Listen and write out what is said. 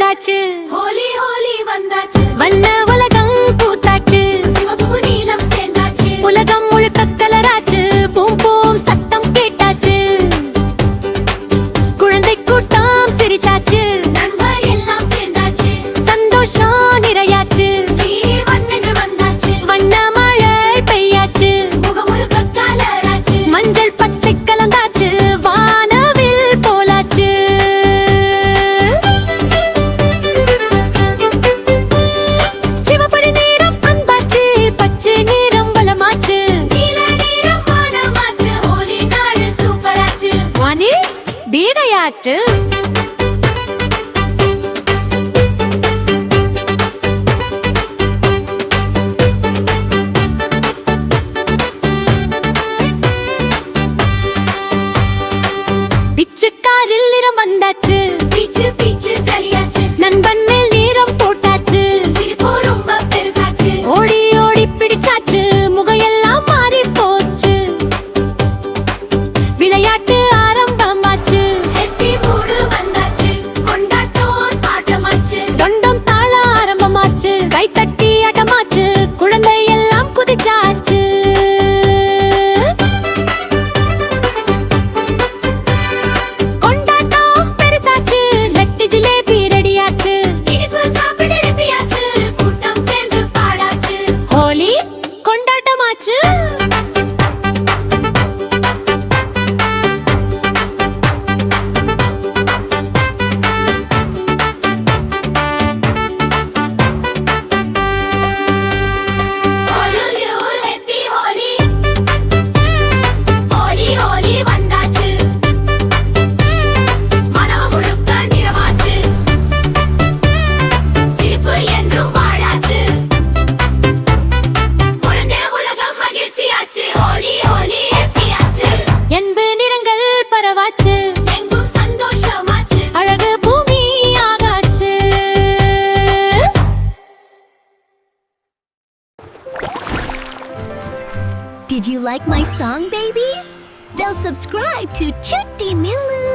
வந்தாச்சு, ஹோலி ஹோலி வந்தாச்சு, வண்ண உலகம் பூத்தாச்சு, சிவப்பு நீலம் சேர்ந்தாச்சு, உலகம் முழுக்க கலராச்சு, பூம் பூம் சத்தம் கேட்டாச்சு, குழந்தை கூட்டம் சிரிச்சாச்சு, நண்பர் எல்லாம் சேர்ந்தாச்சு, சந்தோஷம் நிறையாச்சு, வண்ணென்று வந்தாச்சு, வண்ண மழை பெய்யாச்சு, முகம் முழுக்க கலராச்சு, மஞ்சள் பச்சை கலந்தாச்சு, வானவில் போலாச்சு. சிவப்படி நீரம் அன்பாச்சு, பச்சை நீரம் வளமாச்சு, நீல நீரம் வானமாச்சு, ஹோலி நாள் சூப்பராச்சு, வானி பீடையாச்சு. பிச்சுக்காரில் நிறம் வந்தாச்சு, பீச்சு பீச்சு ஜலியாச்சு, நண்பன் மேல் நீரம் போட்டாச்சு, சிரிப்பு ரொம்ப பெருசாச்சு, ஓடி ஓடி பிடிச்சாச்சு, முகையெல்லாம் மாறி போச்சு, விளையாட்டு ஆரம்பமாச்சு, ஹெப்பி மூடு வந்தாச்சு, கொண்டாட்டம் பாட்டமாச்சு, தொண்டம் தாள ஆரம்பமாச்சு, கைத்தட்டி அடமாச்சு, குழந்தை எல்லாம் குதிச்சாச்சு. கொண்டாட்டம் பெருசாச்சு, லட்டு ஜிலேபி ரெடியாச்சு, இனிப்பு சாப்பிட ரெப்பியாச்சு, கூட்டம் சேர்ந்து பாடாச்சு, ஹோலி கொண்டாட்டமாச்சு. ஹாப்பி ஹோலி, ஹோலி ஹோலி வந்தாச்சு, மனம் முழுக்க நிறமாச்சு, சிரிப்பு என்றும் வாழாச்சு, குழந்தை உலகம் மகிழ்ச்சியாச்சு, ஹோலி ஹோலி ஹாப்பியாச்சு, என்பு நிறங்கள் பரவாச்சு, எங்கும் சந்தோஷமாச்சு, அழகு பூமி ஆகாச்சு. Did you like my song, babies? They'll subscribe to Chutti Millu.